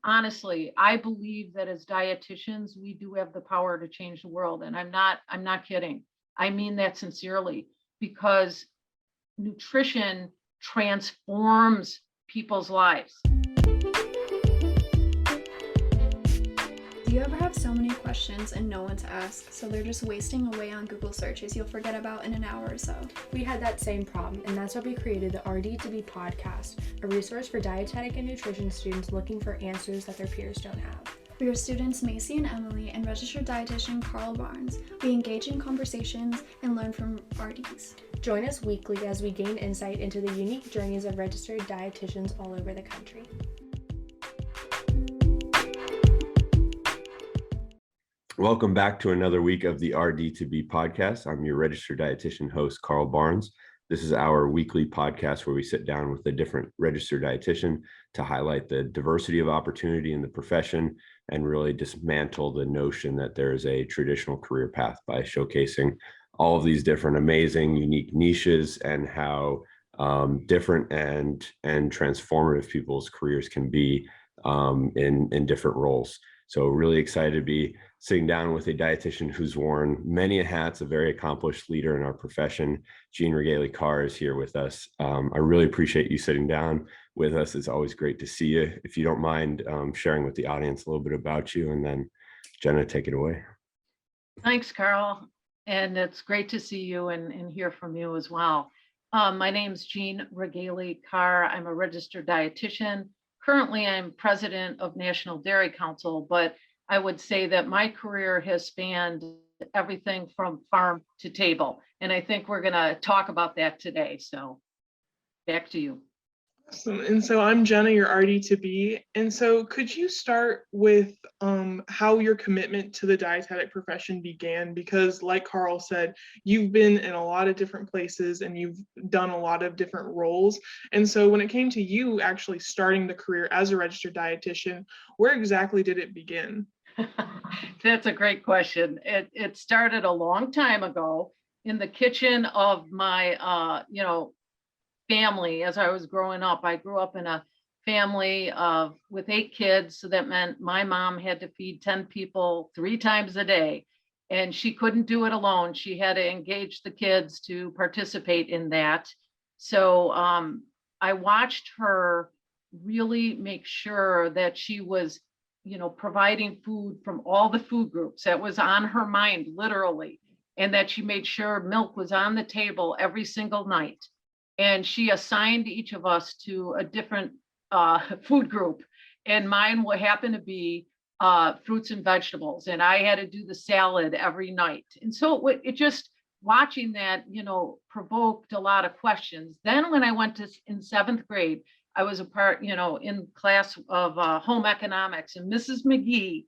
honestly, I believe that as dietitians, we do have the power to change the world. And I'm not kidding. I mean that sincerely, because nutrition transforms people's lives. Do you ever have so many questions and no one to ask, so they're just wasting away on Google searches you'll forget about in an hour or so? We had that same problem, and that's why we created the RD2BE podcast, a resource for dietetic and nutrition students looking for answers that their peers don't have. We are students Macy and Emily and registered dietitian Carl Barnes. We engage in conversations and learn from RDs. Join us weekly as we gain insight into the unique journeys of registered dietitians all over the country. Welcome back to another week of the RD2BE podcast. I'm your registered dietitian host, Carl Barnes. This is our weekly podcast where we sit down with a different registered dietitian to highlight the diversity of opportunity in the profession and really dismantle the notion that there is a traditional career path by showcasing all of these different amazing, unique niches and how different and transformative people's careers can be in different roles. So really excited to be sitting down with a dietitian who's worn many hats, a very accomplished leader in our profession. Jean Ragalie-Carr is here with us. I really appreciate you sitting down with us. It's always great to see you. If you don't mind sharing with the audience a little bit about you, and then Jenna, take it away. Thanks, Carl. And it's great to see you and hear from you as well. My name's Jean Ragalie-Carr. I'm a registered dietitian. Currently, I'm president of National Dairy Council, but I would say that my career has spanned everything from farm to table. And I think we're going to talk about that today. So back to you. Awesome. And so I'm Jenna, your RD2BE. And so could you start with how your commitment to the dietetic profession began? Because like Carl said, you've been in a lot of different places and you've done a lot of different roles. And so when it came to you actually starting the career as a registered dietitian, where exactly did it begin? That's a great question. It started a long time ago in the kitchen of my, family. As I was growing up, I grew up in a family with 8 kids. So that meant my mom had to feed 10 people 3 times a day. And she couldn't do it alone. She had to engage the kids to participate in that. So I watched her really make sure that she was, providing food from all the food groups. That was on her mind, literally. And that she made sure milk was on the table every single night. And she assigned each of us to a different food group. And mine would happen to be fruits and vegetables. And I had to do the salad every night. And so it just, watching that, provoked a lot of questions. Then when I went in 7th grade, I was a part, in class of home economics. And Mrs. McGee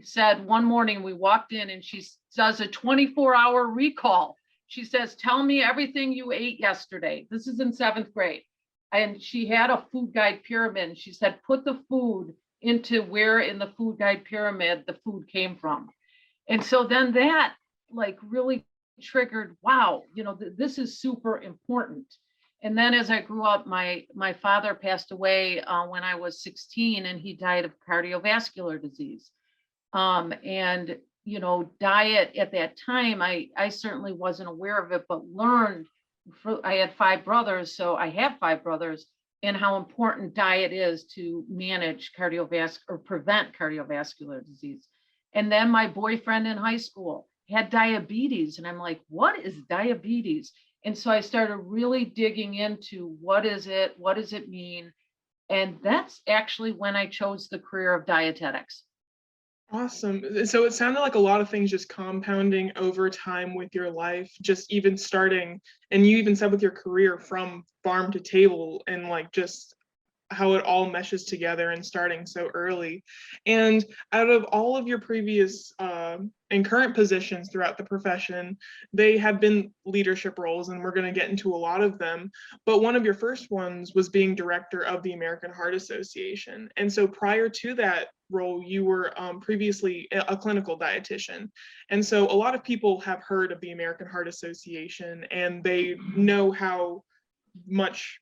said one morning we walked in and she does a 24-hour recall. She says, tell me everything you ate yesterday. This is in 7th grade. And she had a food guide pyramid. She said, put the food into where in the food guide pyramid the food came from. And so then that really triggered, wow, this is super important. And then as I grew up, my father passed away when I was 16 and he died of cardiovascular disease. Diet at that time, I certainly wasn't aware of it, but learned, I had 5 brothers, so I have 5 brothers, and how important diet is to manage prevent cardiovascular disease. And then my boyfriend in high school had diabetes, and I'm like, what is diabetes? And so I started really digging into what is it? What does it mean? And that's actually when I chose the career of dietetics. Awesome. So it sounded like a lot of things just compounding over time with your life, just even starting, and you even said with your career from farm to table and just how it all meshes together and starting so early. And out of all of your previous and current positions throughout the profession, they have been leadership roles, and we're going to get into a lot of them. But one of your first ones was being director of the American Heart Association. And so prior to that role, you were previously a clinical dietitian. And so a lot of people have heard of the American Heart Association, and they know how much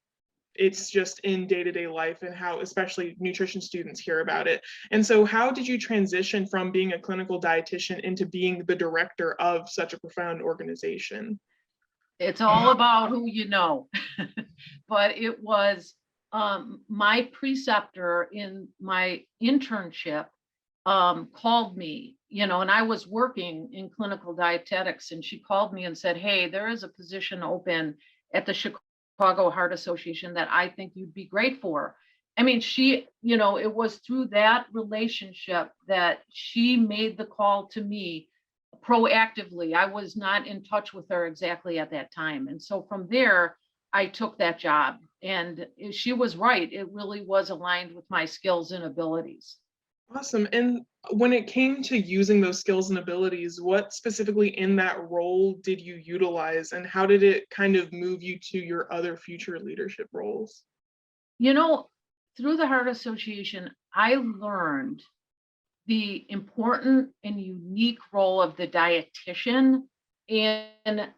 it's just in day-to-day life and how especially nutrition students hear about it. And so how did you transition from being a clinical dietitian into being the director of such a profound organization? It's all about who you know. But it was my preceptor in my internship called me, and I was working in clinical dietetics, and she called me and said, hey, there is a position open at the Chicago Heart Association that I think you'd be great for. I mean, she, it was through that relationship that she made the call to me proactively. I was not in touch with her exactly at that time. And so from there, I took that job, and she was right. It really was aligned with my skills and abilities. Awesome. And when it came to using those skills and abilities, what specifically in that role did you utilize, and how did it kind of move you to your other future leadership roles? Through the Heart Association, I learned the important and unique role of the dietitian, and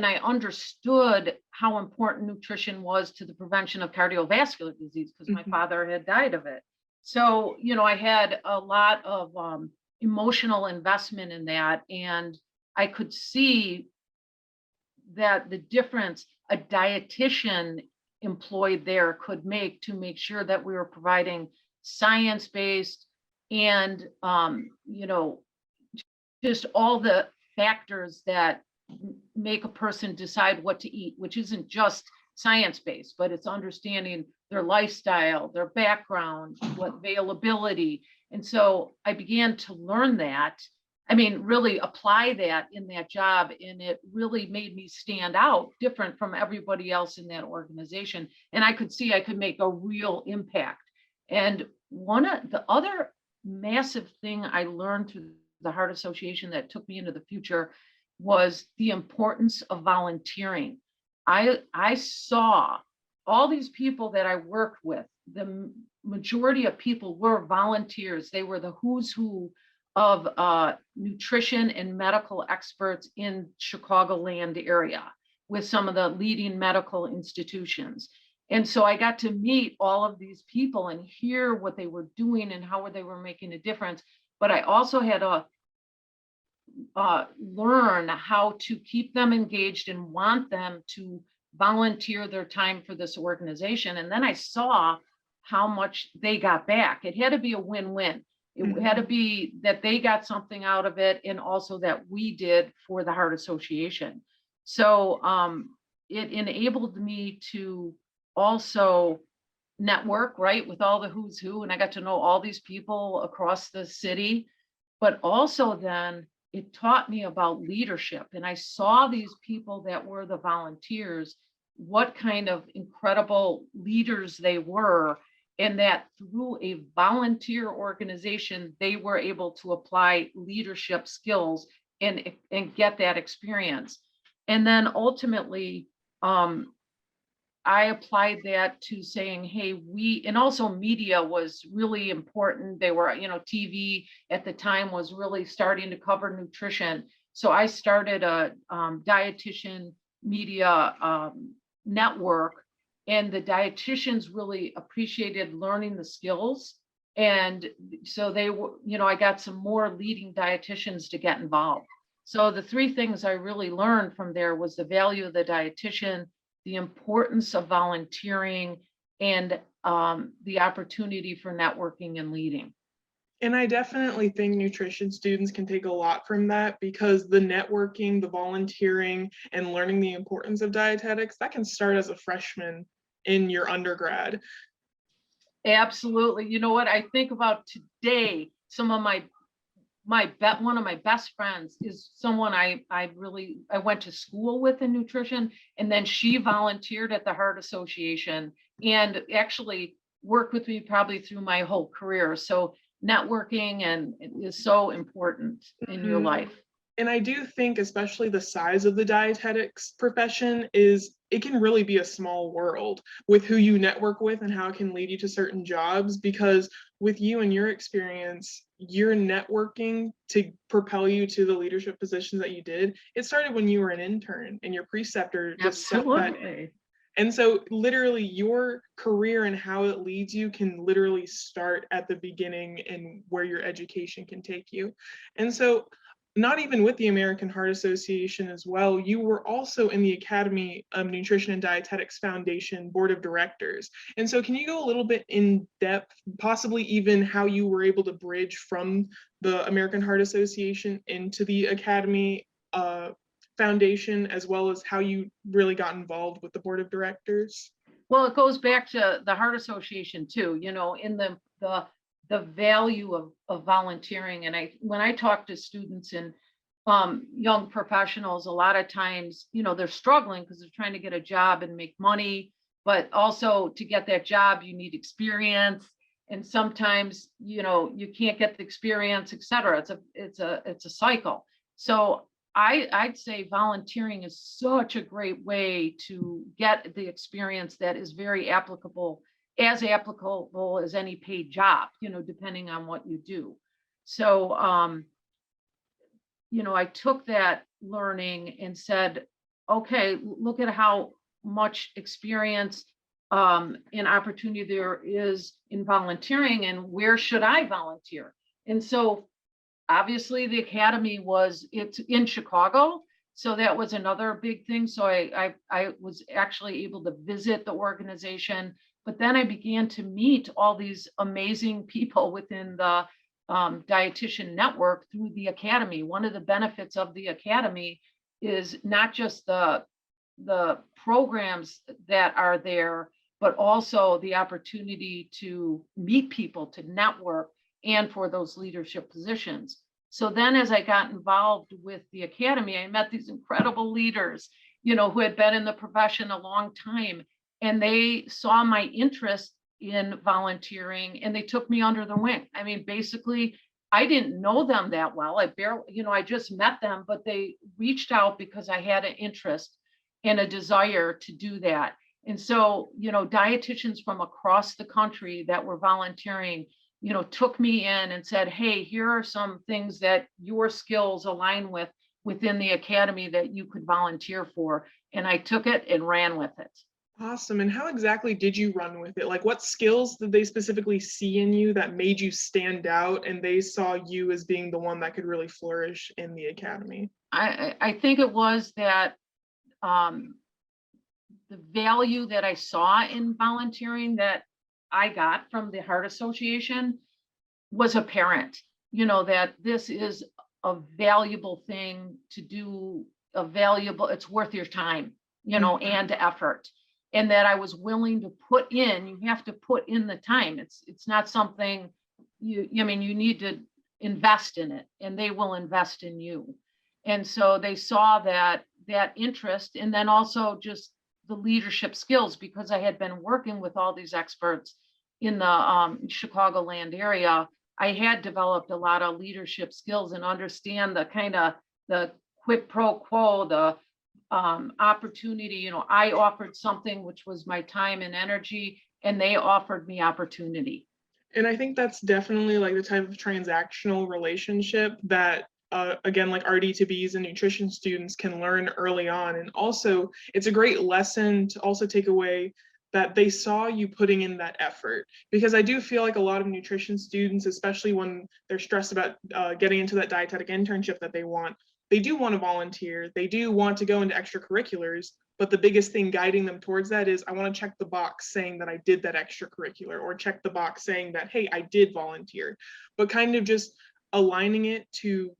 I understood how important nutrition was to the prevention of cardiovascular disease because my father had died of it. So, I had a lot of emotional investment in that, and I could see that the difference a dietitian employed there could make to make sure that we were providing science-based and, just all the factors that make a person decide what to eat, which isn't just science-based, but it's understanding their lifestyle, their background, what availability. And so I began to learn that. I mean, really apply that in that job. And it really made me stand out different from everybody else in that organization. And I could see I could make a real impact. And one of the other massive thing I learned through the Heart Association that took me into the future was the importance of volunteering. I saw all these people that I worked with, the majority of people were volunteers. They were the who's who of nutrition and medical experts in Chicagoland area with some of the leading medical institutions. And so I got to meet all of these people and hear what they were doing and how they were making a difference. But I also had to learn how to keep them engaged and want them to volunteer their time for this organization. And then I saw how much they got back. It had to be a win-win. It had to be that they got something out of it, and also that we did for the Heart Association. So it enabled me to also network, right, with all the who's who, and I got to know all these people across the city. But also then it taught me about leadership, and I saw these people that were the volunteers, what kind of incredible leaders they were, and that through a volunteer organization, they were able to apply leadership skills and get that experience. And then ultimately, I applied that to saying, hey, and also media was really important. They were, TV at the time was really starting to cover nutrition. So I started a dietitian media network, and the dietitians really appreciated learning the skills. And so they were, I got some more leading dietitians to get involved. So the three things I really learned from there was the value of the dietitian, the importance of volunteering, and the opportunity for networking and leading. And I definitely think nutrition students can take a lot from that, because the networking, the volunteering, and learning the importance of dietetics, that can start as a freshman in your undergrad. Absolutely. You know what I think about today, some of one of my best friends is someone I went to school with in nutrition, and then she volunteered at the Heart Association and actually worked with me probably through my whole career. So networking is so important in your life. And I do think, especially the size of the dietetics profession, it can really be a small world with who you network with and how it can lead you to certain jobs. Because with you and your experience, your networking to propel you to the leadership positions that you did, it started when you were an intern, and your preceptor just set that. And so literally your career and how it leads you can literally start at the beginning and where your education can take you. And so not even with the American Heart Association as well, you were also in the Academy of Nutrition and Dietetics Foundation Board of Directors. And so can you go a little bit in depth, possibly even how you were able to bridge from the American Heart Association into the Academy Foundation, as well as how you really got involved with the Board of Directors? Well, it goes back to the Heart Association too, in the value of volunteering. And when I talk to students and young professionals, a lot of times, they're struggling because they're trying to get a job and make money, but also to get that job, you need experience. And sometimes, you can't get the experience, et cetera. It's a cycle. So I'd say volunteering is such a great way to get the experience that is very applicable as any paid job, depending on what you do. So, I took that learning and said, okay, look at how much experience and opportunity there is in volunteering, and where should I volunteer? And so obviously the Academy it's in Chicago. So that was another big thing. So I was actually able to visit the organization, but then I began to meet all these amazing people within the dietitian network through the Academy. One of the benefits of the Academy is not just the programs that are there, but also the opportunity to meet people, to network, and for those leadership positions. So then as I got involved with the Academy, I met these incredible leaders, who had been in the profession a long time, and they saw my interest in volunteering and they took me under the wing. I mean, basically, I didn't know them that well. I just met them, but they reached out because I had an interest and a desire to do that. And so, dietitians from across the country that were volunteering, took me in and said, hey, here are some things that your skills align with within the Academy that you could volunteer for. And I took it and ran with it. Awesome. And how exactly did you run with it? Like, what skills did they specifically see in you that made you stand out and they saw you as being the one that could really flourish in the Academy? I think it was that the value that I saw in volunteering that I got from the Heart Association was apparent, that this is a valuable thing to do, it's worth your time, and effort. And that I was willing to put in, you have to put in the time. It's not something you need to invest in it, and they will invest in you. And so they saw that interest, and then also just the leadership skills, because I had been working with all these experts in the Chicagoland area. I had developed a lot of leadership skills and understand the kind of the quid pro quo, the opportunity. I offered something which was my time and energy, and they offered me opportunity. And I think that's definitely like the type of transactional relationship that again, like RD2Bs and nutrition students can learn early on. And also it's a great lesson to also take away that they saw you putting in that effort, because I do feel like a lot of nutrition students, especially when they're stressed about getting into that dietetic internship that they do want to volunteer, they do want to go into extracurriculars, but the biggest thing guiding them towards that is, I want to check the box saying that I did that extracurricular, or check the box saying that, hey, I did volunteer. But kind of just aligning it to,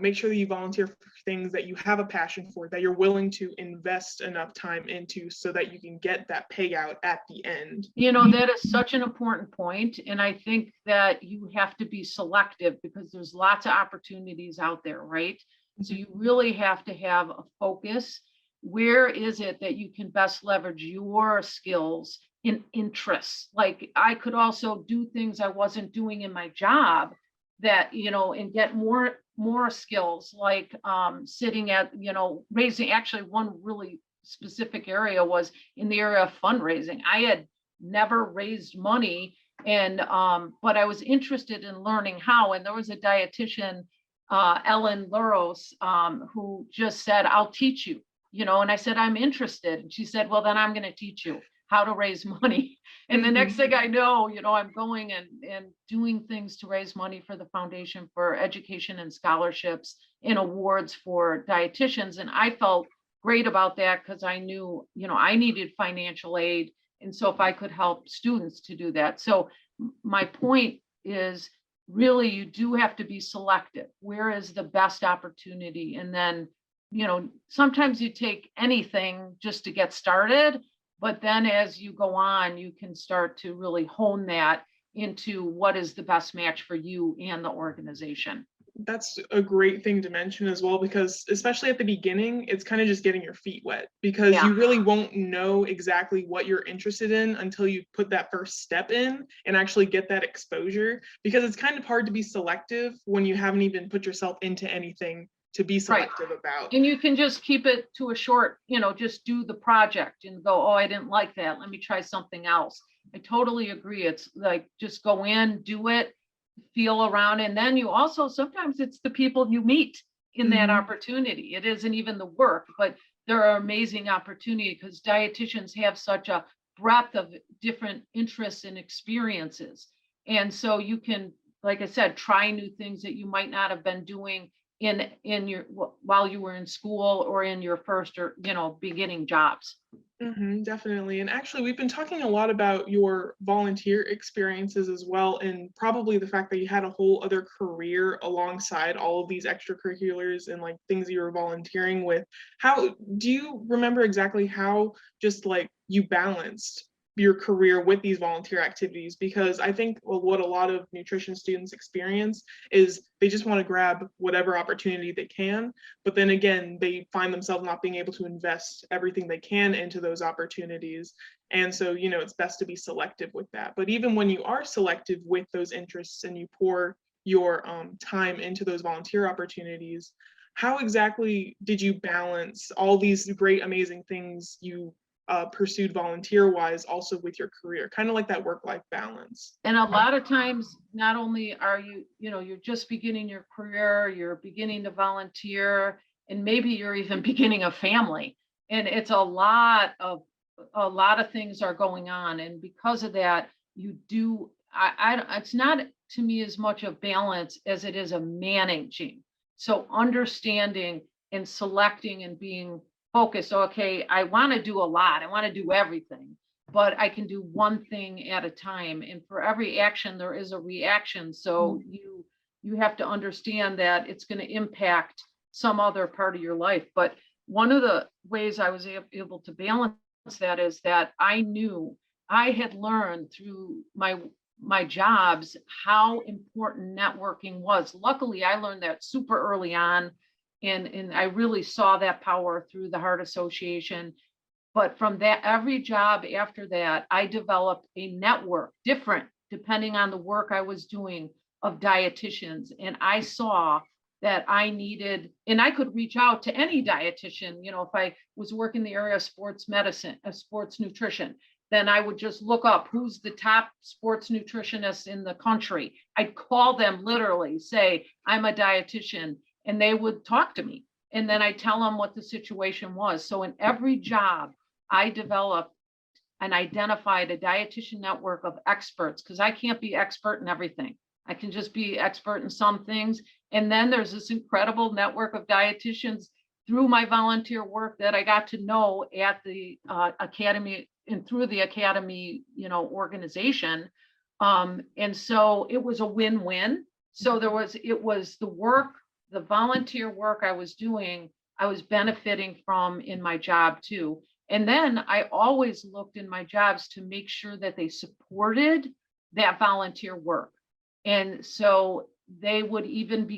make sure that you volunteer for things that you have a passion for, that you're willing to invest enough time into so that you can get that payout at the end. That is such an important point. And I think that you have to be selective, because there's lots of opportunities out there, right? So you really have to have a focus. Where is it that you can best leverage your skills and interests? Like, I could also do things I wasn't doing in my job that, and get more skills, like sitting at, raising. Actually, one really specific area was in the area of fundraising. I had never raised money, and but I was interested in learning how. And there was a dietitian, Ellen Luros, who just said, I'll teach you. and I said, I'm interested. And she said, well, then I'm going to teach you how to raise money. And the next thing I know, I'm going and doing things to raise money for the Foundation for Education and Scholarships and awards for dietitians. And I felt great about that because I knew, I needed financial aid. And so if I could help students to do that. So my point is really, you do have to be selective. Where is the best opportunity? And then, sometimes you take anything just to get started, but then as you go on, you can start to really hone that into what is the best match for you and the organization. That's a great thing to mention as well, because especially at the beginning, it's kind of just getting your feet wet, because Yeah. you really won't know exactly what you're interested in until you put that first step in and actually get that exposure, because it's kind of hard to be selective when you haven't even put yourself into anything to be selective about. And you can just keep it to a short, just do the project and go, oh, I didn't like that. Let me try something else. I totally agree. It's like, just go in, do it, feel around. And then you also, sometimes it's the people you meet in that opportunity. It isn't even the work, but there are amazing opportunities because dietitians have such a breadth of different interests and experiences. And so you can, like I said, try new things that you might not have been doing in your while you were in school or in your first or beginning jobs. Definitely. And actually, we've been talking a lot about your volunteer experiences as well, and probably the fact that you had a whole other career alongside all of these extracurriculars and like things you were volunteering with. How do you remember exactly how just like you balanced your career with these volunteer activities? Because I think what a lot of nutrition students experience is they just want to grab whatever opportunity they can, but then again, they find themselves not being able to invest everything they can into those opportunities. And so, it's best to be selective with that. But even when you are selective with those interests and you pour your time into those volunteer opportunities, how exactly did you balance all these great, amazing things you pursued volunteer-wise also with your career, kind of like that work-life balance? And a lot of times, not only are you, you're just beginning your career, you're beginning to volunteer, and maybe you're even beginning a family. And it's a lot of things are going on. And because of that, it's not to me as much of balance as it is a managing. So understanding and selecting and being focused. Okay, I want to do a lot. I want to do everything, but I can do one thing at a time. And for every action, there is a reaction. So you have to understand that it's going to impact some other part of your life. But one of the ways I was able to balance that is that I knew I had learned through my jobs how important networking was. Luckily, I learned that super early on. And I really saw that power through the Heart Association. But from that, every job after that, I developed a network, different depending on the work I was doing, of dietitians. And I saw that I needed, and I could reach out to any dietitian, if I was working the area of sports medicine, sports nutrition, then I would just look up who's the top sports nutritionist in the country. I'd call them, literally say, I'm a dietitian. And they would talk to me. And then I tell them what the situation was. So in every job, I developed and identified a dietitian network of experts, because I can't be expert in everything. I can just be expert in some things. And then there's this incredible network of dietitians through my volunteer work that I got to know at the academy and through the academy, organization. And so it was a win-win. So it was the work, the volunteer work I was doing, I was benefiting from in my job too. And then I always looked in my jobs to make sure that they supported that volunteer work. And so they would even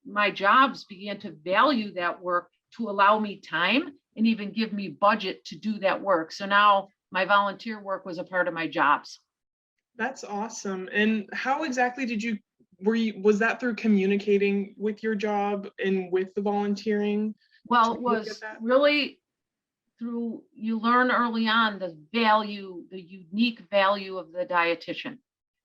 my jobs began to value that work to allow me time and even give me budget to do that work. So now my volunteer work was a part of my jobs. That's awesome. And how exactly was that through communicating with your job and with the volunteering? Well, it was really through, you learn early on the unique value of the dietitian.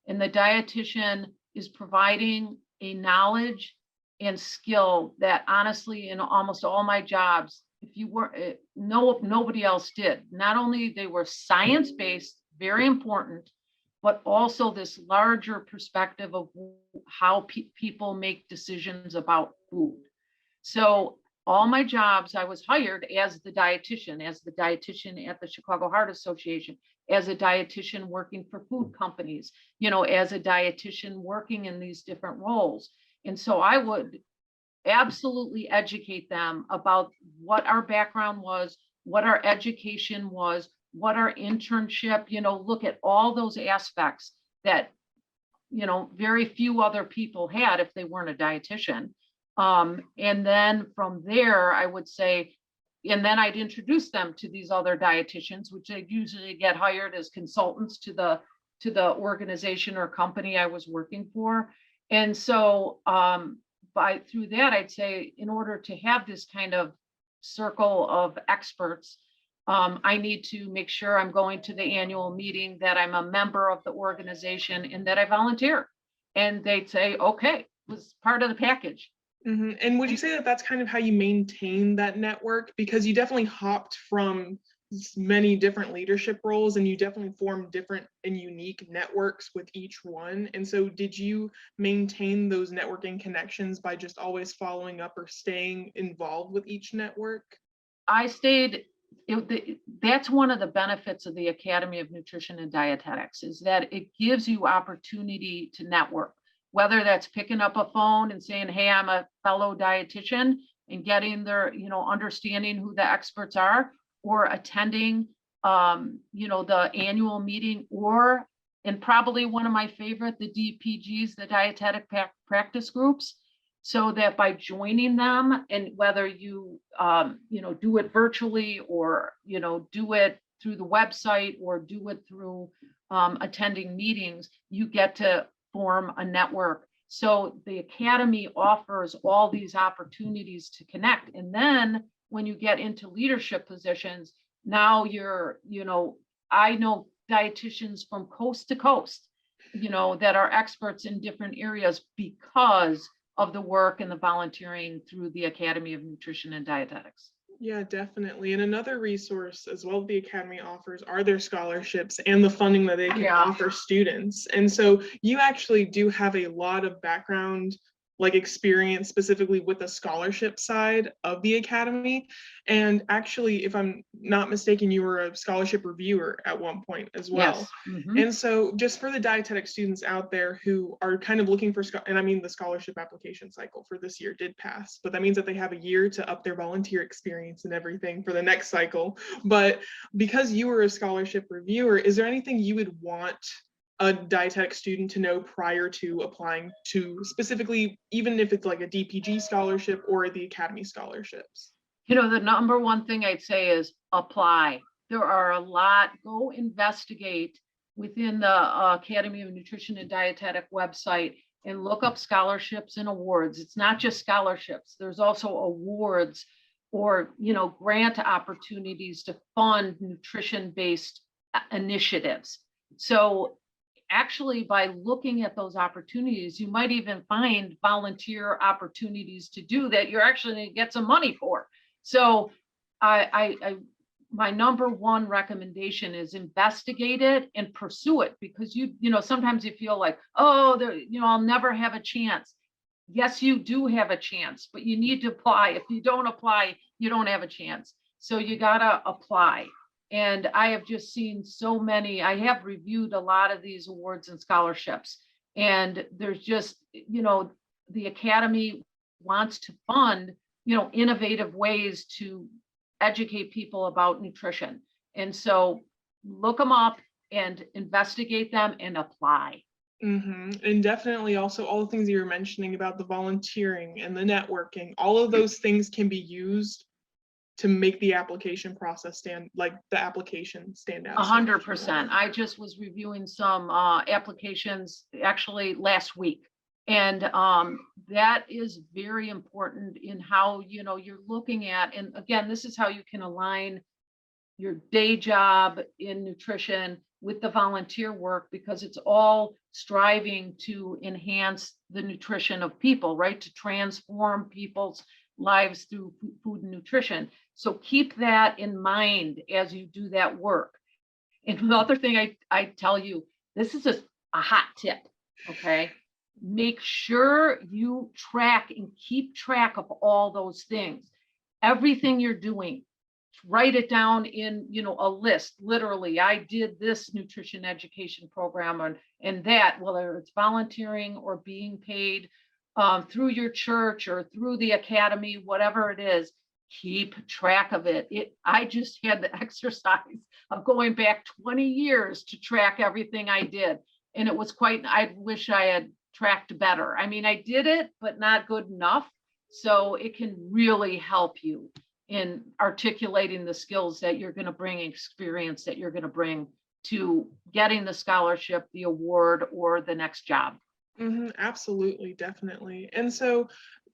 And the dietitian is providing a knowledge and skill that honestly, in almost all my jobs, if you were, no, nobody else did. Not only they were science-based, very important, but also this larger perspective of how people make decisions about food. So all my jobs, I was hired as the dietitian at the Chicago Heart Association, as a dietitian working for food companies, as a dietitian working in these different roles. And so I would absolutely educate them about what our background was, what our education was, what our internship, look at all those aspects that, very few other people had if they weren't a dietitian. And then from there, I would say, and then I'd introduce them to these other dietitians, which they usually get hired as consultants to the organization or company I was working for. And so through that, I'd say in order to have this kind of circle of experts, I need to make sure I'm going to the annual meeting, that I'm a member of the organization, and that I volunteer. And they'd say, okay, it was part of the package. Mm-hmm. And would you say that that's kind of how you maintain that network? Because you definitely hopped from many different leadership roles, and you definitely formed different and unique networks with each one. And so did you maintain those networking connections by just always following up or staying involved with each network? I stayed. That's one of the benefits of the Academy of Nutrition and Dietetics, is that it gives you opportunity to network, whether that's picking up a phone and saying, hey, I'm a fellow dietitian, and getting their, understanding who the experts are, or attending, the annual meeting, or, and probably one of my favorite, the DPGs, the dietetic practice groups, so that by joining them, and whether you, do it virtually, or, do it through the website, or do it through attending meetings, you get to form a network. So the Academy offers all these opportunities to connect. And then when you get into leadership positions, now you're, I know dietitians from coast to coast, that are experts in different areas because of the work and the volunteering through the Academy of Nutrition and Dietetics. Yeah, definitely. And another resource as well the Academy offers are their scholarships and the funding that they can offer students. And so you actually do have a lot of background, like experience specifically with the scholarship side of the Academy. And actually, if I'm not mistaken, you were a scholarship reviewer at one point as well. Yes. Mm-hmm. And so just for the dietetic students out there who are kind of looking for, and I mean, the scholarship application cycle for this year did pass, but that means that they have a year to up their volunteer experience and everything for the next cycle. But because you were a scholarship reviewer, is there anything you would want a dietetic student to know prior to applying to, specifically, even if it's like a DPG scholarship or the Academy scholarships? The number one thing I'd say is apply. There are a lot. Go investigate within the Academy of Nutrition and Dietetic website and look up scholarships and awards. It's not just scholarships. There's also awards, or, grant opportunities to fund nutrition-based initiatives. So actually, by looking at those opportunities, you might even find volunteer opportunities to do that you're actually going to get some money for. So my number one recommendation is investigate it and pursue it, because sometimes you feel like, oh, I'll never have a chance. Yes, you do have a chance, but you need to apply. If you don't apply, you don't have a chance. So you got to apply. And I have just seen so many. I have reviewed a lot of these awards and scholarships, and there's just, the Academy wants to fund, innovative ways to educate people about nutrition. And so look them up and investigate them and apply. Mm-hmm. And definitely also all the things you were mentioning about the volunteering and the networking, all of those things can be used to make the application process stand out. 100%. I just was reviewing some applications actually last week. And that is very important in how, you're looking at, and again, this is how you can align your day job in nutrition with the volunteer work, because it's all striving to enhance the nutrition of people, right? To transform people's lives through food and nutrition. So keep that in mind as you do that work. And another thing I tell you, this is just a hot tip, okay? Make sure you track and keep track of all those things. Everything you're doing, write it down in, a list. Literally, I did this nutrition education program and that, whether it's volunteering or being paid through your church or through the academy, whatever it is, keep track of it. I just had the exercise of going back 20 years to track everything I did. And it was I wish I had tracked better. I mean, I did it, but not good enough. So it can really help you in articulating the skills that you're going to bring, experience that you're going to bring to getting the scholarship, the award, or the next job. Absolutely, definitely. And so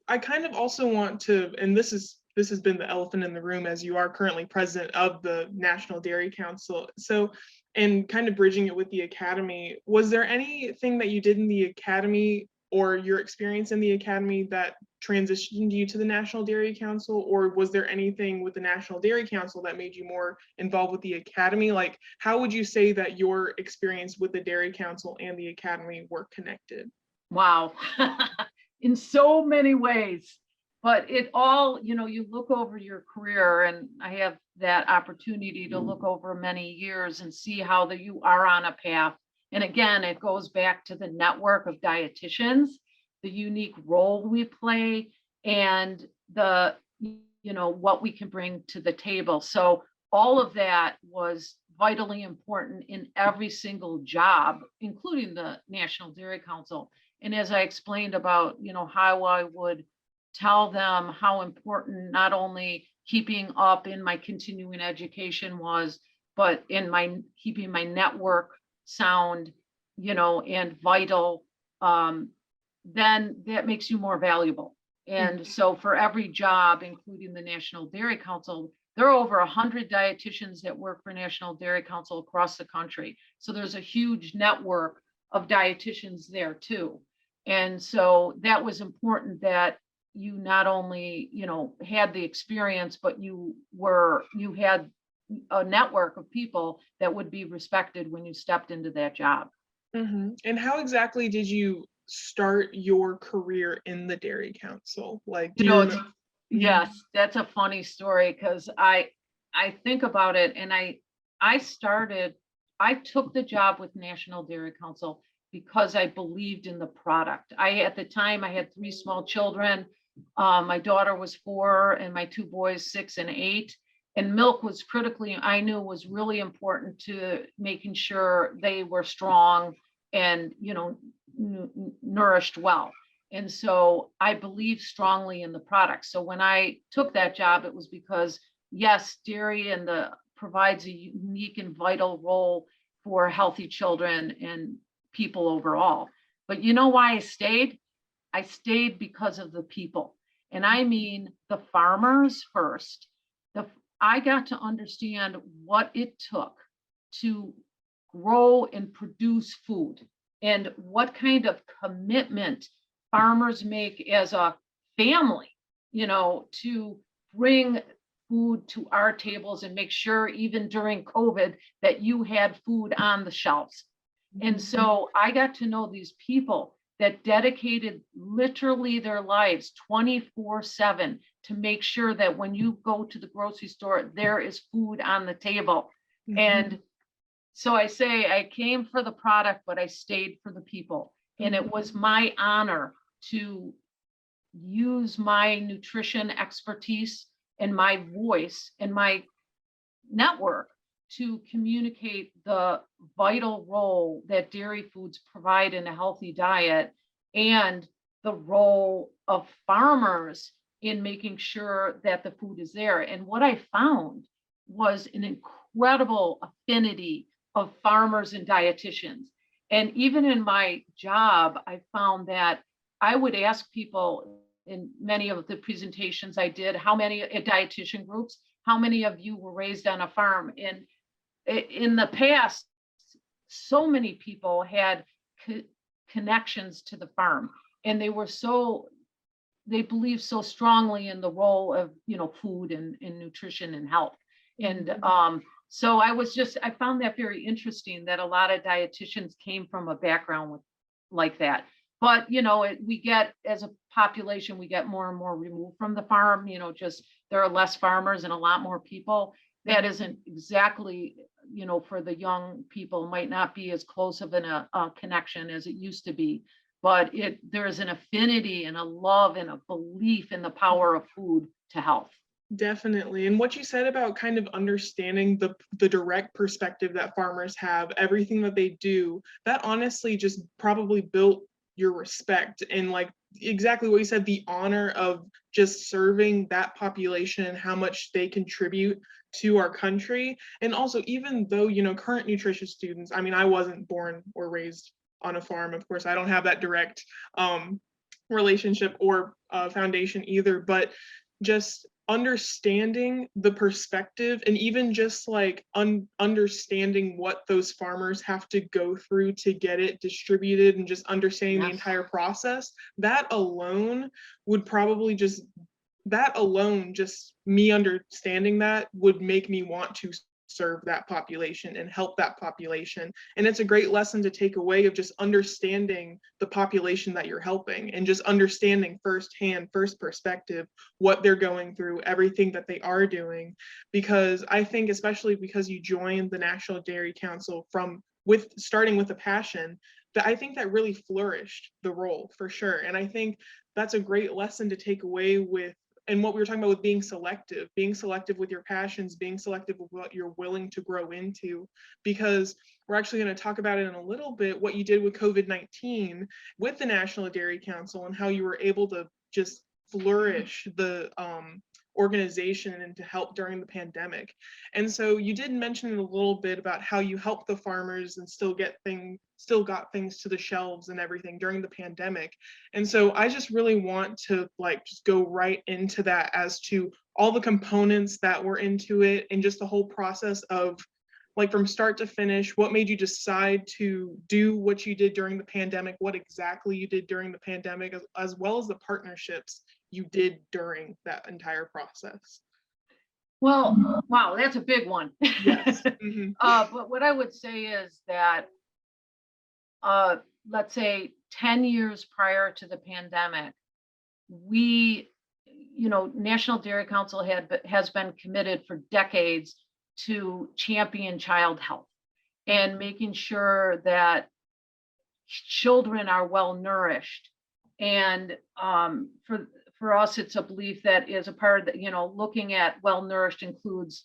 I kind of also want to, and this has been the elephant in the room, as you are currently president of the National Dairy Council. So, and kind of bridging it with the academy, was there anything that you did in the academy or your experience in the academy that transitioned you to the National Dairy Council? Or was there anything with the National Dairy Council that made you more involved with the academy? Like, how would you say that your experience with the Dairy Council and the academy were connected? Wow, in so many ways. But it all, you look over your career, and I have that opportunity to look over many years and see how you are on a path. And again, it goes back to the network of dietitians, the unique role we play, and what we can bring to the table. So all of that was vitally important in every single job, including the National Dairy Council. And as I explained about, how I would tell them how important not only keeping up in my continuing education was, but in keeping my network sound, and vital, then that makes you more valuable. And so for every job, including the National Dairy Council, there are over 100 dietitians that work for National Dairy Council across the country. So there's a huge network of dietitians there too. And so that was important that you not only, had the experience, but you had a network of people that would be respected when you stepped into that job. And how exactly did you start your career in the Dairy Council? Like, yes, that's a funny story, because I think about it, and I took the job with National Dairy Council because I believed in the product. At the time, I had 3 small children. My daughter was 4 and my 2 boys, 6 and 8. And milk was I knew was really important to making sure they were strong and, nourished well. And so I believe strongly in the product. So when I took that job, it was because, yes, dairy provides a unique and vital role for healthy children and people overall. But you know why I stayed? I stayed because of the people. And I mean the farmers first. I got to understand what it took to grow and produce food, and what kind of commitment farmers make as a family, to bring food to our tables and make sure, even during COVID, that you had food on the shelves. And so I got to know these people that dedicated literally their lives 24/7 to make sure that when you go to the grocery store, there is food on the table. And so I say I came for the product, but I stayed for the people. And it was my honor to use my nutrition expertise and my voice and my network to communicate the vital role that dairy foods provide in a healthy diet, and the role of farmers in making sure that the food is there. And what I found was an incredible affinity of farmers and dietitians. And even in my job, I found that I would ask people in many of the presentations I did, how many at dietitian groups, how many of you were raised on a farm? And in the past, so many people had connections to the farm, and they were so they believe so strongly in the role of, food and nutrition and health. And so I found that very interesting that a lot of dietitians came from a background like that. But, we get, as a population, we get more and more removed from the farm, just there are less farmers and a lot more people. That isn't exactly, for the young people, might not be as close of a connection as it used to be. But there's an affinity and a love and a belief in the power of food to health. Definitely. And what you said about kind of understanding the direct perspective that farmers have, everything that they do, that honestly just probably built your respect and like exactly what you said, the honor of just serving that population and how much they contribute to our country. And also, even though, current nutrition students, I mean, I wasn't born or raised on a farm, of course, I don't have that direct relationship or foundation either, but just understanding the perspective and even just like understanding what those farmers have to go through to get it distributed and just understanding the entire process, that alone just me understanding that would make me want to serve that population and help that population. And it's a great lesson to take away of just understanding the population that you're helping and just understanding firsthand, first perspective, what they're going through, everything that they are doing. Because I think, especially because you joined the National Dairy Council starting with a passion, that I think that really flourished the role for sure. And I think that's a great lesson to take away with, and what we were talking about with being selective with your passions, being selective with what you're willing to grow into, because we're actually going to talk about it in a little bit, what you did with COVID-19 with the National Dairy Council and how you were able to just flourish the organization and to help during the pandemic. And so you did mention a little bit about how you helped the farmers and still got things to the shelves and everything during the pandemic. And so I just really want to just go right into that as to all the components that were into it and just the whole process of from start to finish, what made you decide to do what you did during the pandemic, what exactly you did during the pandemic, as well as the partnerships you did during that entire process. Well, wow, that's a big one. Yes. Mm-hmm. But what I would say is that, let's say 10 years prior to the pandemic, we, National Dairy Council has been committed for decades to champion child health and making sure that children are well nourished. And for us, it's a belief that is a part of the, looking at well nourished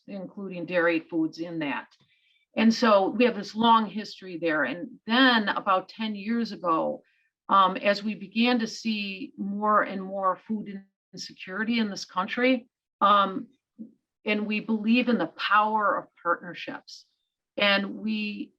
including dairy foods in that. And so we have this long history there. And then about 10 years ago, as we began to see more and more food insecurity in this country, and we believe in the power of partnerships. And we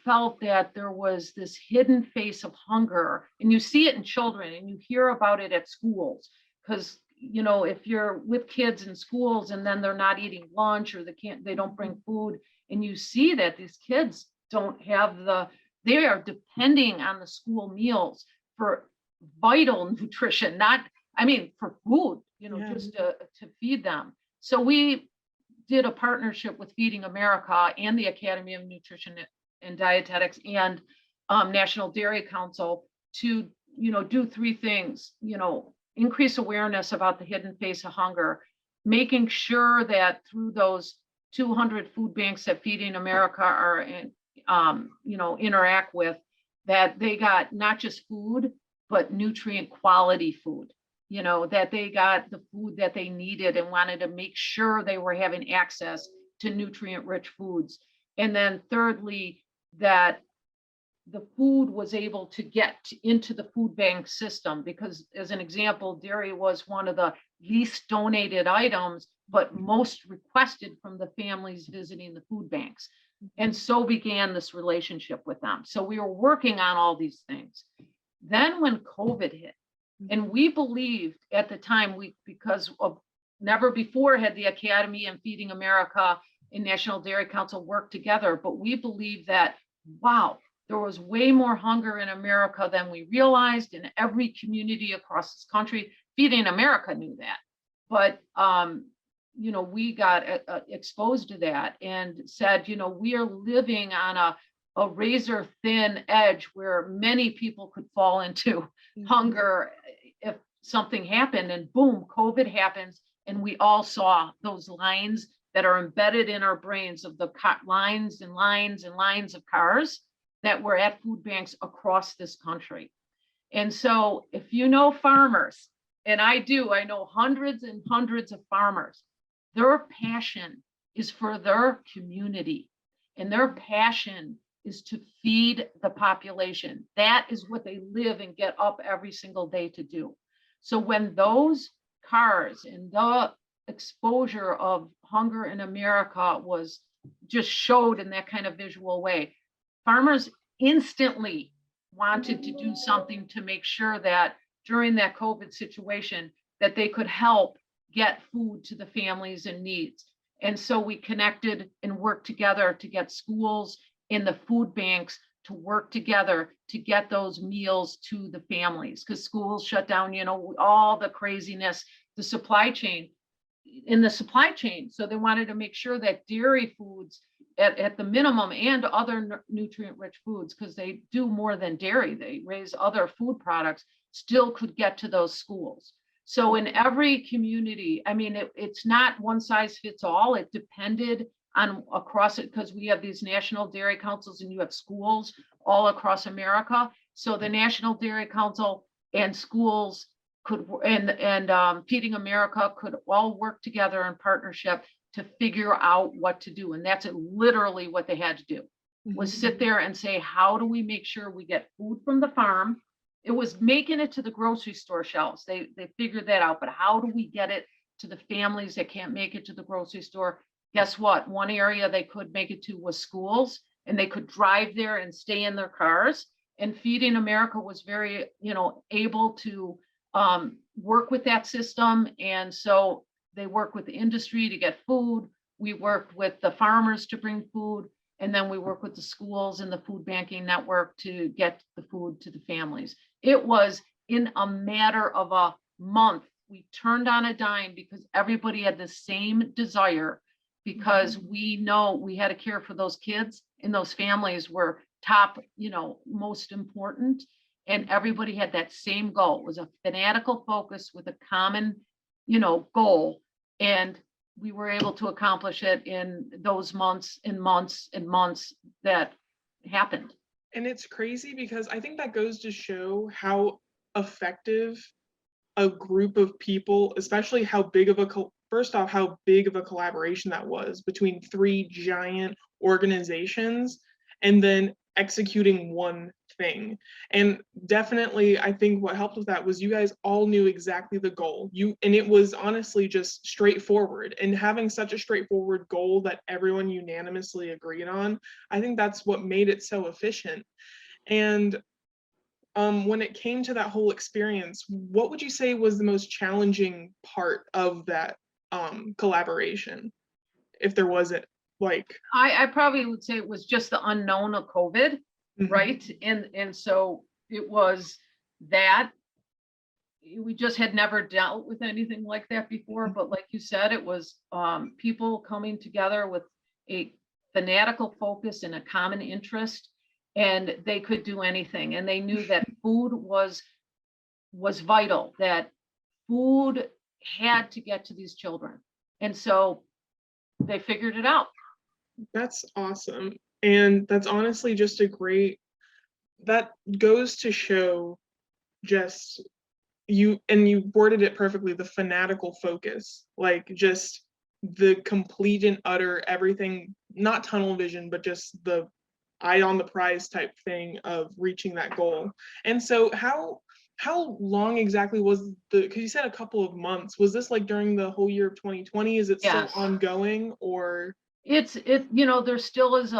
felt that there was this hidden face of hunger, and you see it in children and you hear about it at schools, because if you're with kids in schools and then they're not eating lunch or they don't bring food, and you see that these kids don't have they are depending on the school meals for vital nutrition, for food, just to feed them. So we did a partnership with Feeding America and the Academy of Nutrition and Dietetics and National Dairy Council to, do three things, increase awareness about the hidden face of hunger, making sure that through those 200 food banks that Feeding America are in, interact with, that they got not just food, but nutrient quality food. That they got the food that they needed and wanted to make sure they were having access to nutrient-rich foods. And then thirdly, that the food was able to get into the food bank system, because as an example, dairy was one of the least donated items, but most requested from the families visiting the food banks. And so began this relationship with them. So we were working on all these things. Then when COVID hit, and we believed at the time, because of never before had the Academy and Feeding America and National Dairy Council worked together, but we believed that, wow, there was way more hunger in America than we realized in every community across this country. Feeding America knew that, but we got exposed to that and said, we are living on a razor thin edge where many people could fall into hunger if something happened, and boom, COVID happens. And we all saw those lines that are embedded in our brains of the lines and lines and lines of cars that were at food banks across this country. And so if you know farmers, and I know hundreds and hundreds of farmers, their passion is for their community, and their passion is to feed the population. That is what they live and get up every single day to do. So when those cars and the exposure of hunger in America was just showed in that kind of visual way, farmers instantly wanted to do something to make sure that during that COVID situation that they could help get food to the families in needs. And so we connected and worked together to get schools and the food banks to work together to get those meals to the families, because schools shut down, all the craziness, the supply chain. So they wanted to make sure that dairy foods at the minimum, and other nutrient rich foods, because they do more than dairy, they raise other food products, still could get to those schools. So in every community, it's not one size fits all. It depended on across it, because we have these national dairy councils and you have schools all across America. So the National Dairy Council and schools could, and Feeding America could all work together in partnership to figure out what to do. And that's literally what they had to do, was sit there and say, how do we make sure we get food from the farm? It was making it to the grocery store shelves. They figured that out, but how do we get it to the families that can't make it to the grocery store? Guess what? One area they could make it to was schools, and they could drive there and stay in their cars. And Feeding America was very, able to work with that system. And so they work with the industry to get food. We worked with the farmers to bring food. And then we work with the schools and the food banking network to get the food to the families. It was in a matter of a month. We turned on a dime because everybody had the same desire, because we know we had to care for those kids, and those families were top, most important. And everybody had that same goal. It was a fanatical focus with a common, goal. And we were able to accomplish it in those months and months and months that happened. And it's crazy because I think that goes to show how effective a group of people, especially how big of a collaboration that was between three giant organizations, and then executing one thing. And definitely, I think what helped with that was you guys all knew exactly the goal. And it was honestly just straightforward. And having such a straightforward goal that everyone unanimously agreed on, I think that's what made it so efficient. And when it came to that whole experience, what would you say was the most challenging part of that collaboration, if there was it? I probably would say it was just the unknown of COVID, right? And so it was that we just had never dealt with anything like that before. But like you said, it was people coming together with a fanatical focus and a common interest, and they could do anything. And they knew that food was vital, that food had to get to these children. And so they figured it out. That's awesome. And that's honestly just that goes to show just you worded it perfectly, the fanatical focus, just the complete and utter everything, not tunnel vision, but just the eye on the prize type thing of reaching that goal. And so how long exactly was because you said a couple of months, was this during the whole year of 2020? Is it still ongoing, or? There still is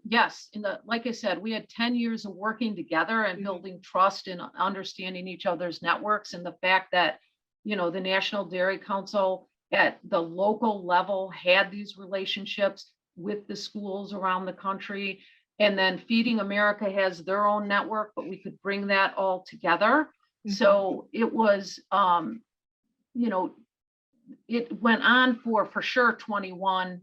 yes. Like I said, we had 10 years of working together and building trust and understanding each other's networks. And the fact that, the National Dairy Council at the local level had these relationships with the schools around the country. And then Feeding America has their own network, but we could bring that all together. So it was, it went on for sure 21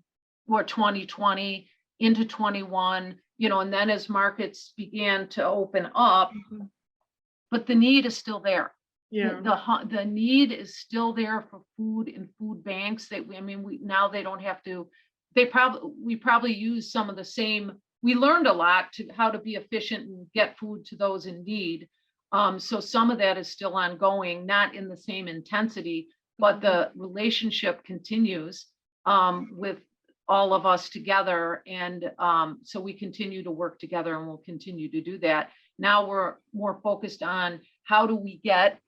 or 2020 into 21, and then as markets began to open up, but the need is still there. Yeah. The need is still there for food and food banks. Now they don't have to, we probably use some of the same, we learned a lot to how to be efficient and get food to those in need. So some of that is still ongoing, not in the same intensity, but the relationship continues with all of us together. And so we continue to work together, and we'll continue to do that. Now we're more focused on how do we get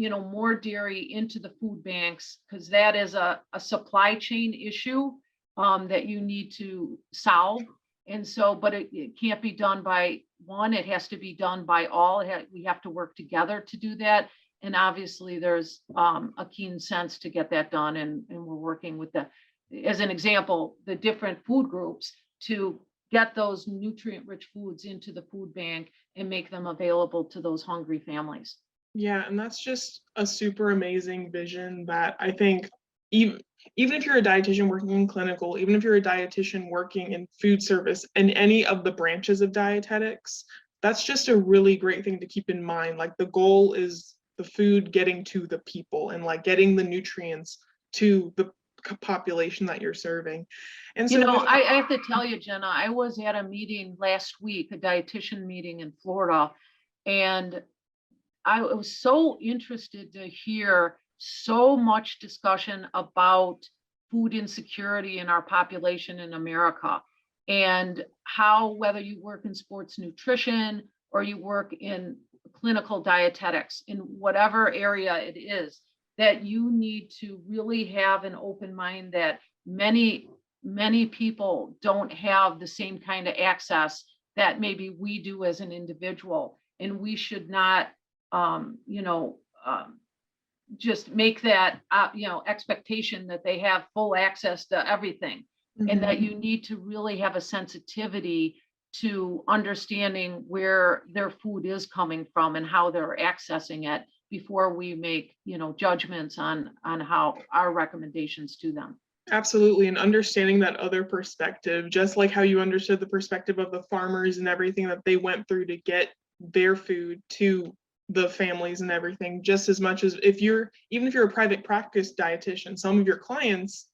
more dairy into the food banks, because that is a supply chain issue that you need to solve. And so, but it can't be done by one, it has to be done by all. We have to work together to do that. And obviously there's a keen sense to get that done. And we're working with as an example, the different food groups to get those nutrient-rich foods into the food bank and make them available to those hungry families. Yeah, and that's just a super amazing vision that I think even if you're a dietitian working in clinical, even if you're a dietitian working in food service and any of the branches of dietetics, that's just a really great thing to keep in mind. Like the goal is the food getting to the people and like getting the nutrients to the population that you're serving. And so I have to tell you, Jenna, I was at a meeting last week, a dietitian meeting in Florida, and I was so interested to hear so much discussion about food insecurity in our population in America, and how, whether you work in sports nutrition or you work in clinical dietetics, in whatever area it is, that you need to really have an open mind that many people don't have the same kind of access that maybe we do as an individual. And we should not just make that expectation that they have full access to everything. And that you need to really have a sensitivity to understanding where their food is coming from and how they're accessing it before we make judgments on how our recommendations to them. Absolutely. And understanding that other perspective, just like how you understood the perspective of the farmers and everything that they went through to get their food to the families and everything, just as much as even if you're a private practice dietitian, some of your clients,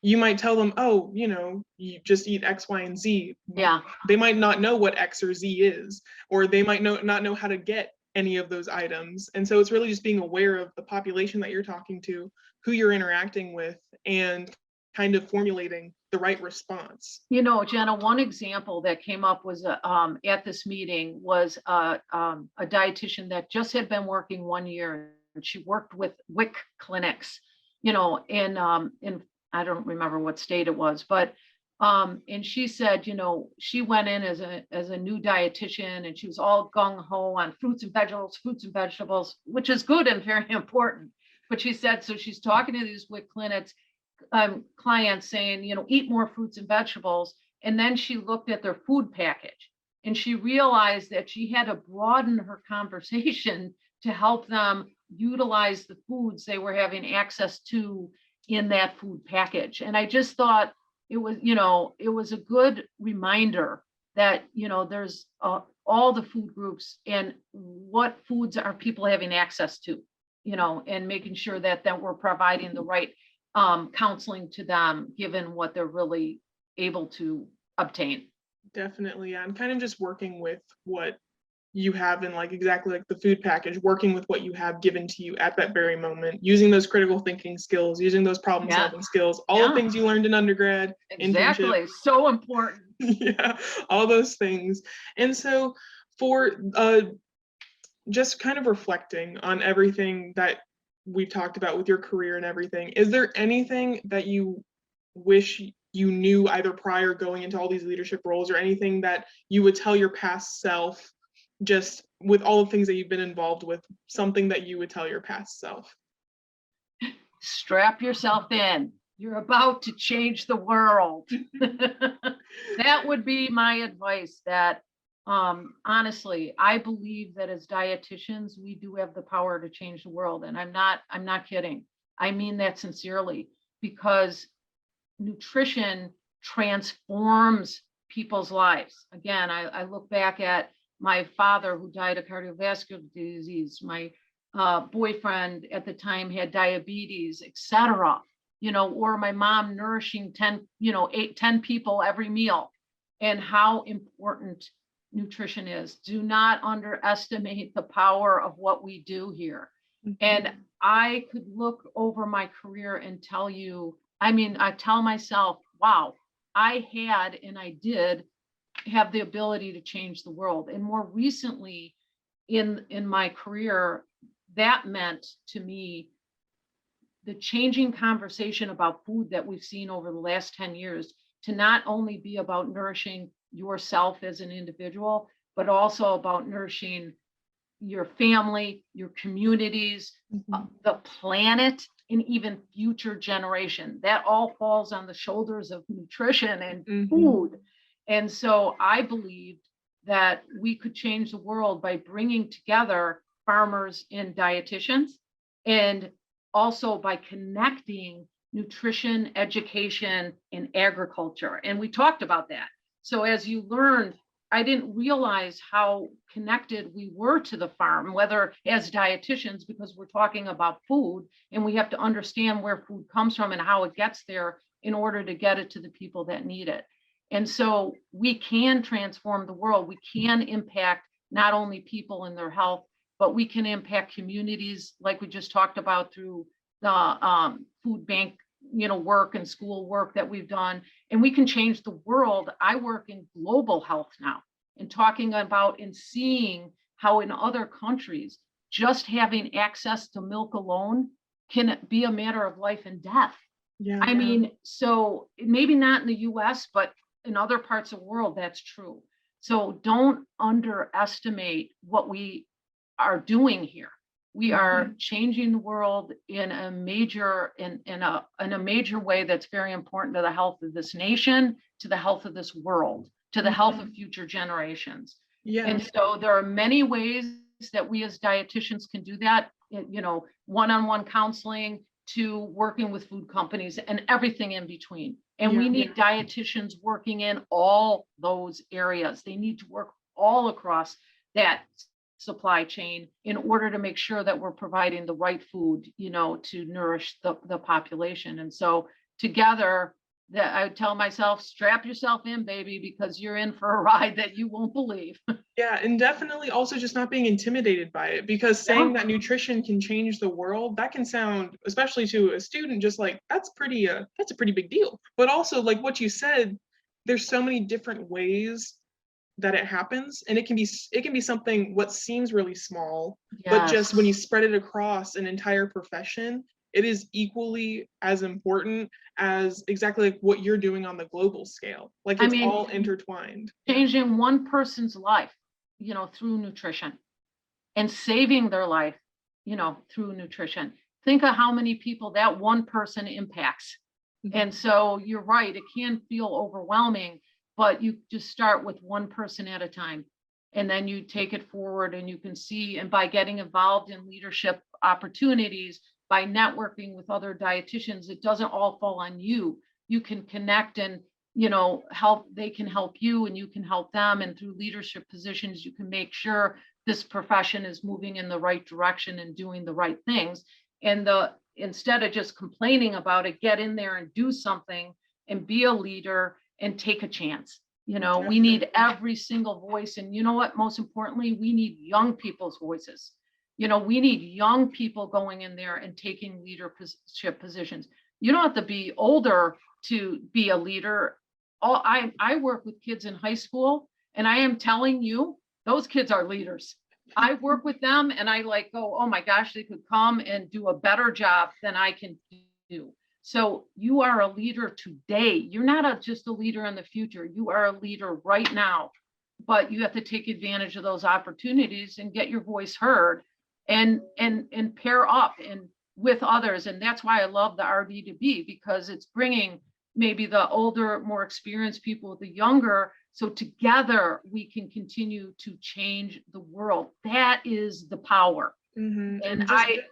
you might tell them, oh, you just eat X, Y, and Z. Yeah. They might not know what X or Z is, or they might not know how to get any of those items. And so it's really just being aware of the population that you're talking to, who you're interacting with, and kind of formulating the right response. Jenna, one example that came up was at this meeting was a dietitian that just had been working 1 year, and she worked with WIC clinics, in I don't remember what state it was, but and she said, she went in as a new dietitian, and she was all gung-ho on fruits and vegetables, which is good and very important. But she said, so she's talking to these WIC clinics, clients saying, eat more fruits and vegetables. And then she looked at their food package, and she realized that she had to broaden her conversation to help them utilize the foods they were having access to in that food package. And I just thought it was a good reminder that, there's all the food groups and what foods are people having access to, and making sure that we're providing the right counseling to them, given what they're really able to obtain. Definitely. Yeah. And kind of just working with what you have in exactly like the food package, working with what you have given to you at that very moment, using those critical thinking skills, using those problem solving skills, all the things you learned in undergrad. Exactly. Internship. So important. Yeah, all those things. And so for just kind of reflecting on everything that we've talked about with your career and everything, is there anything that you wish you knew either prior going into all these leadership roles, or anything that you would tell your past self, just with all the things that you've been involved with, something that you would tell your past self? Strap yourself in. You're about to change the world. That would be my advice, that Honestly, I believe that as dietitians, we do have the power to change the world. And I'm not kidding. I mean that sincerely, because nutrition transforms people's lives. Again, I look back at my father who died of cardiovascular disease. My boyfriend at the time had diabetes, etc. Or my mom nourishing 10, 10 people every meal, and how important nutrition is. Do not underestimate the power of what we do here. And I could look over my career and tell you, I tell myself, wow, I had and I did have the ability to change the world. And more recently in my career, that meant to me the changing conversation about food that we've seen over the last 10 years to not only be about nourishing yourself as an individual, but also about nourishing your family, your communities, the planet, and even future generation. That all falls on the shoulders of nutrition and food. And so I believed that we could change the world by bringing together farmers and dietitians, and also by connecting nutrition, education, and agriculture. And we talked about that. So as you learned, I didn't realize how connected we were to the farm, whether as dietitians, because we're talking about food and we have to understand where food comes from and how it gets there in order to get it to the people that need it. And so we can transform the world. We can impact not only people and their health, but we can impact communities like we just talked about through the food bank work and school work that we've done, and we can change the world. I work in global health now and talking about and seeing how in other countries, just having access to milk alone can be a matter of life and death. Yeah. I mean, so maybe not in the US, but in other parts of the world, that's true. So don't underestimate what we are doing here. We are changing the world in a major way that's very important to the health of this nation, to the health of this world, to the health of future generations. Yeah. And so there are many ways that we as dietitians can do that, one-on-one counseling to working with food companies and everything in between. And we need dietitians working in all those areas. They need to work all across that supply chain in order to make sure that we're providing the right food, to nourish the population. And so together, that I would tell myself, strap yourself in, baby, because you're in for a ride that you won't believe. Yeah, and definitely also just not being intimidated by it, because saying that nutrition can change the world, that can sound, especially to a student, just like that's a pretty big deal. But also, like what you said, there's so many different ways that it happens, and it can be something what seems really small, but just when you spread it across an entire profession, it is equally as important as exactly like what you're doing on the global scale. Like it's all intertwined. Changing one person's life, through nutrition, and saving their life, through nutrition. Think of how many people that one person impacts. And so you're right, it can feel overwhelming, but you just start with one person at a time, and then you take it forward, and you can see, and by getting involved in leadership opportunities, by networking with other dietitians, it doesn't all fall on you. You can connect and, help, they can help you and you can help them. And through leadership positions, you can make sure this profession is moving in the right direction and doing the right things. And instead of just complaining about it, get in there and do something and be a leader and take a chance. We need every single voice. And you know what? Most importantly, we need young people's voices. We need young people going in there and taking leadership positions. You don't have to be older to be a leader. I work with kids in high school, and I am telling you, those kids are leaders. I work with them and I go, oh my gosh, they could come and do a better job than I can do. So you are a leader today. You're not just a leader in the future. You are a leader right now, but you have to take advantage of those opportunities and get your voice heard. And pair up with others. And that's why I love the RD2BE, because it's bringing maybe the older, more experienced people with the younger, So together we can continue to change the world. That is the power. Mhm. And I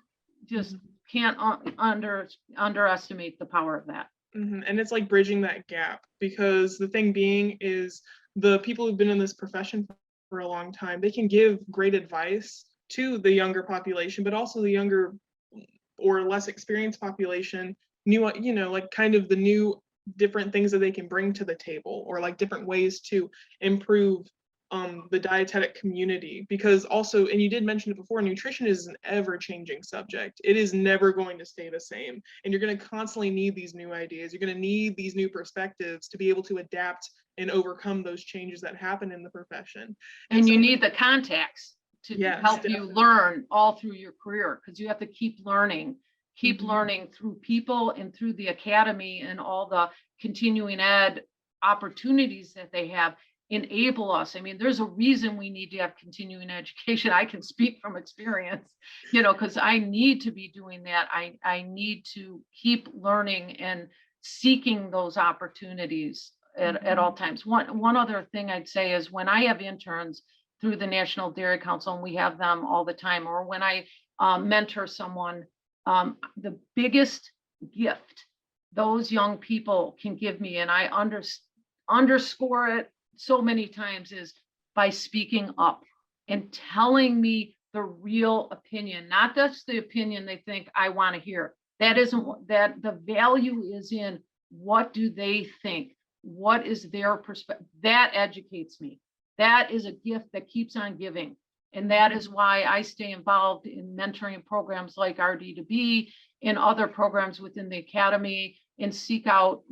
just can't underestimate the power of that. And it's like bridging that gap, because the thing being is the people who've been in this profession for a long time, they can give great advice to the younger population, but also the younger or less experienced population, new, like kind of the new different things that they can bring to the table, or like different ways to improve the dietetic community. Because also, and you did mention it before, nutrition is an ever-changing subject. It is never going to stay the same, and you're going to constantly need these new ideas. You're going to need these new perspectives to be able to adapt and overcome those changes that happen in the profession. And so you need the contacts to Yes, help you definitely. learn all through your career, because you have to keep learning Mhm. learning through people and through the academy, and all the continuing ed opportunities that they have enable us. I mean, there's a reason we need to have continuing education. I can speak from experience, because I need to be doing that. I need to keep learning and seeking those opportunities at all times. One other thing I'd say is, when I have interns through the National Dairy Council, and we have them all the time, or when I mentor someone, the biggest gift those young people can give me, and I underscore it so many times, is by speaking up and telling me the real opinion, not just the opinion they think I want to hear. That isn't that the value is in what do they think? What is their perspective? That educates me. That is a gift that keeps on giving. And that is why I stay involved in mentoring programs like RD2BE and other programs within the academy, and seek out,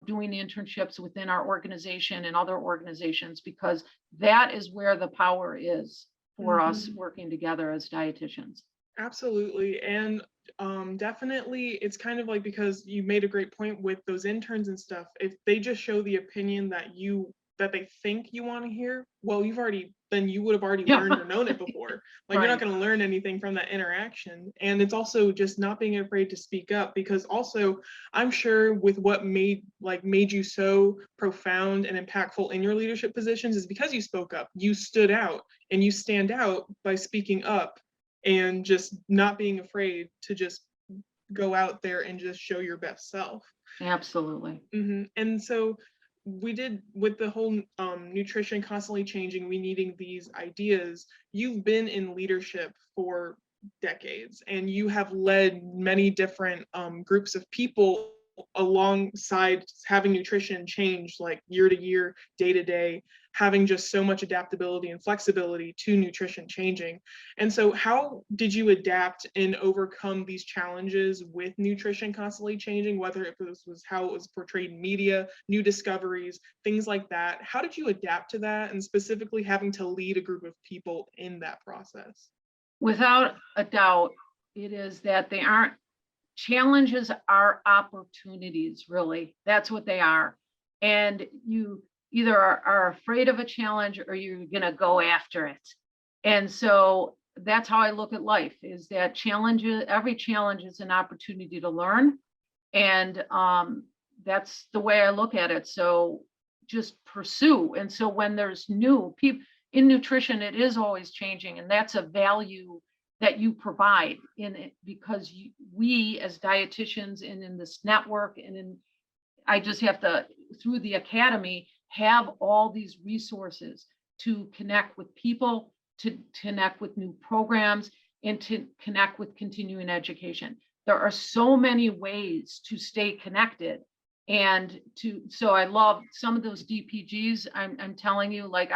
doing internships within our organization and other organizations, because that is where the power is for us working together as dietitians. Absolutely. And definitely, it's kind of like, because you made a great point with those interns and stuff, if they just show the opinion that they think you want to hear, well, you would have already Yeah. learned or known it before. Like, you're not Right. going to learn anything from that interaction. And it's also just not being afraid to speak up, because also, I'm sure with what made you so profound and impactful in your leadership positions is because you spoke up, you stood out, and you stand out by speaking up, and just not being afraid to just go out there and just show your best self. Absolutely. And so we did, with the whole nutrition constantly changing, we needing these ideas. You've been in leadership for decades, and you have led many different groups of people alongside having nutrition change like year to year, day to day, having just so much adaptability and flexibility to nutrition changing. And so how did you adapt and overcome these challenges with nutrition constantly changing, whether it was how it was portrayed in media, new discoveries, things like that? How did you adapt to that, and specifically having to lead a group of people in that process? Without a doubt, it is that they aren't challenges, are opportunities, really. That's what they are. And you either are afraid of a challenge, or you're going to go after it. And so that's how I look at life, is that every challenge is an opportunity to learn. And that's the way I look at it. So just pursue. And so when there's new people in nutrition, it is always changing. And that's a value that you provide in it, because we as dietitians and in this network, and I just have to, through the academy, have all these resources to connect with people, to connect with new programs, and to connect with continuing education. There are so many ways to stay connected. And so I love some of those DPGs. I'm telling you, like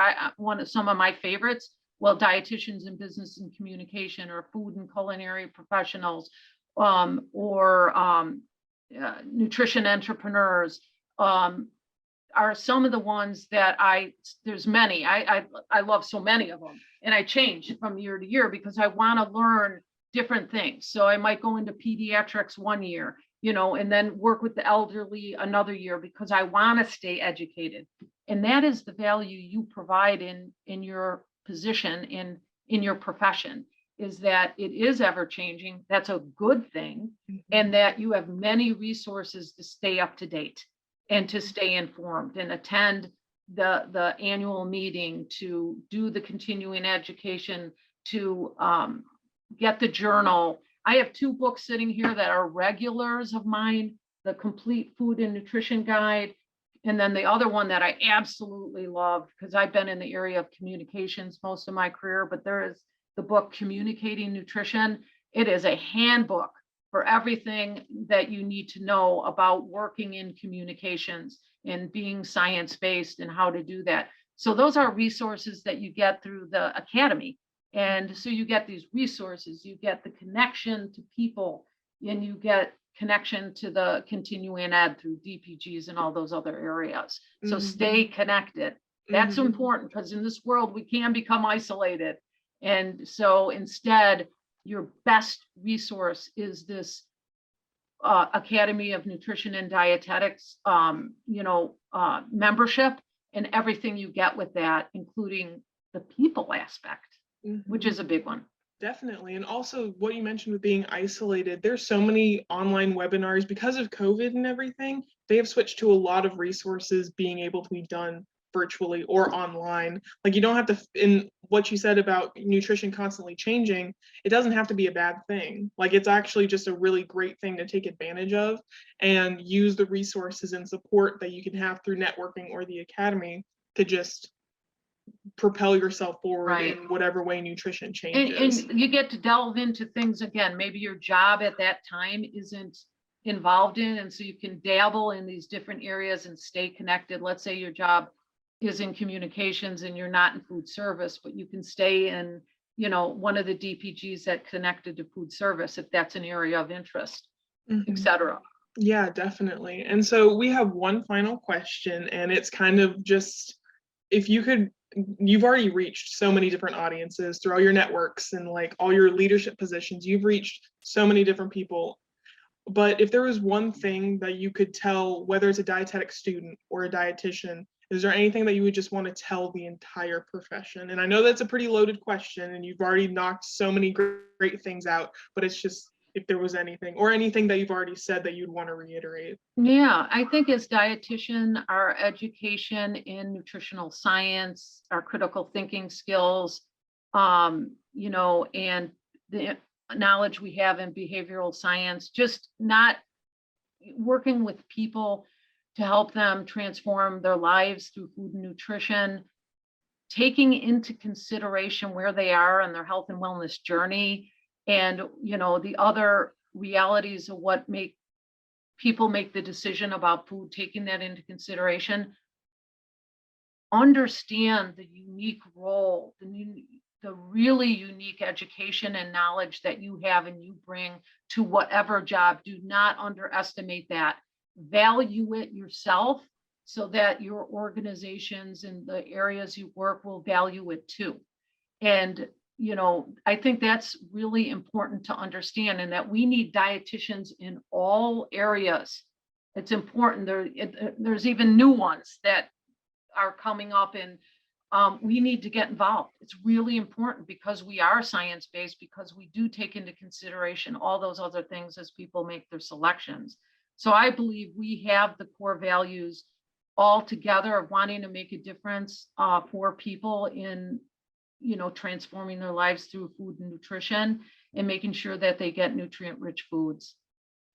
some of my favorites, well, dietitians in business and communication, or food and culinary professionals, or nutrition entrepreneurs, are some of the ones that there's many. I love so many of them, and I change from year to year because I want to learn different things. So I might go into pediatrics one year, and then work with the elderly another year, because I want to stay educated. And that is the value you provide in your position, in your profession, is that it is ever changing. That's a good thing. And that you have many resources to stay up to date and to stay informed and attend the annual meeting, to do the continuing education, to get the journal. I have 2 books sitting here that are regulars of mine, the Complete Food and Nutrition Guide, and then the other one that I absolutely love, because I've been in the area of communications most of my career, but there is the book Communicating Nutrition. It is a handbook for everything that you need to know about working in communications and being science-based and how to do that. So those are resources that you get through the academy. And so you get these resources, you get the connection to people, and you get connection to the continuing ed through DPGs and all those other areas. So stay connected. That's important, because in this world we can become isolated. And so instead, your best resource is this Academy of Nutrition and Dietetics, membership, and everything you get with that, including the people aspect, which is a big one. Definitely. And also what you mentioned with being isolated, there's so many online webinars because of COVID and everything. They have switched to a lot of resources being able to be done virtually or online. Like, you don't have to, in what you said about nutrition constantly changing, it doesn't have to be a bad thing. Like, it's actually just a really great thing to take advantage of and use the resources and support that you can have through networking or the academy to just propel yourself forward in whatever way nutrition changes. And you get to delve into things again, maybe your job at that time isn't involved in, and so you can dabble in these different areas and stay connected. Let's say your job is in communications and you're not in food service, but you can stay in, one of the DPGs that connected to food service, if that's an area of interest, etc. Yeah, definitely. And so we have one final question, and it's kind of just, if you could, you've already reached so many different audiences through all your networks and like all your leadership positions, you've reached so many different people. But if there was one thing that you could tell, whether it's a dietetic student or a dietitian, is there anything that you would just want to tell the entire profession? And I know that's a pretty loaded question, and you've already knocked so many great things out, but it's just, if there was anything, or anything that you've already said that you'd want to reiterate. Yeah, I think as dietitian, our education in nutritional science, our critical thinking skills, and the knowledge we have in behavioral science, just not working with people to help them transform their lives through food and nutrition, taking into consideration where they are in their health and wellness journey, and the other realities of what make people make the decision about food, taking that into consideration. Understand the unique role, the really unique education and knowledge that you have and you bring to whatever job. Do not underestimate that. Value it yourself so that your organizations and the areas you work will value it too. And I think that's really important to understand, and that we need dietitians in all areas. It's important. There's even new ones that are coming up, and we need to get involved. It's really important because we are science-based, because we do take into consideration all those other things as people make their selections. So I believe we have the core values all together of wanting to make a difference for people in transforming their lives through food and nutrition, and making sure that they get nutrient-rich foods.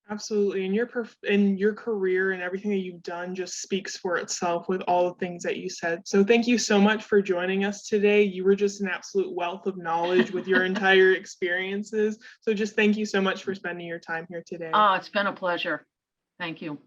Absolutely. And your career and everything that you've done just speaks for itself with all the things that you said. So thank you so much for joining us today. You were just an absolute wealth of knowledge with your entire experiences. So just thank you so much for spending your time here today. Oh, it's been a pleasure. Thank you.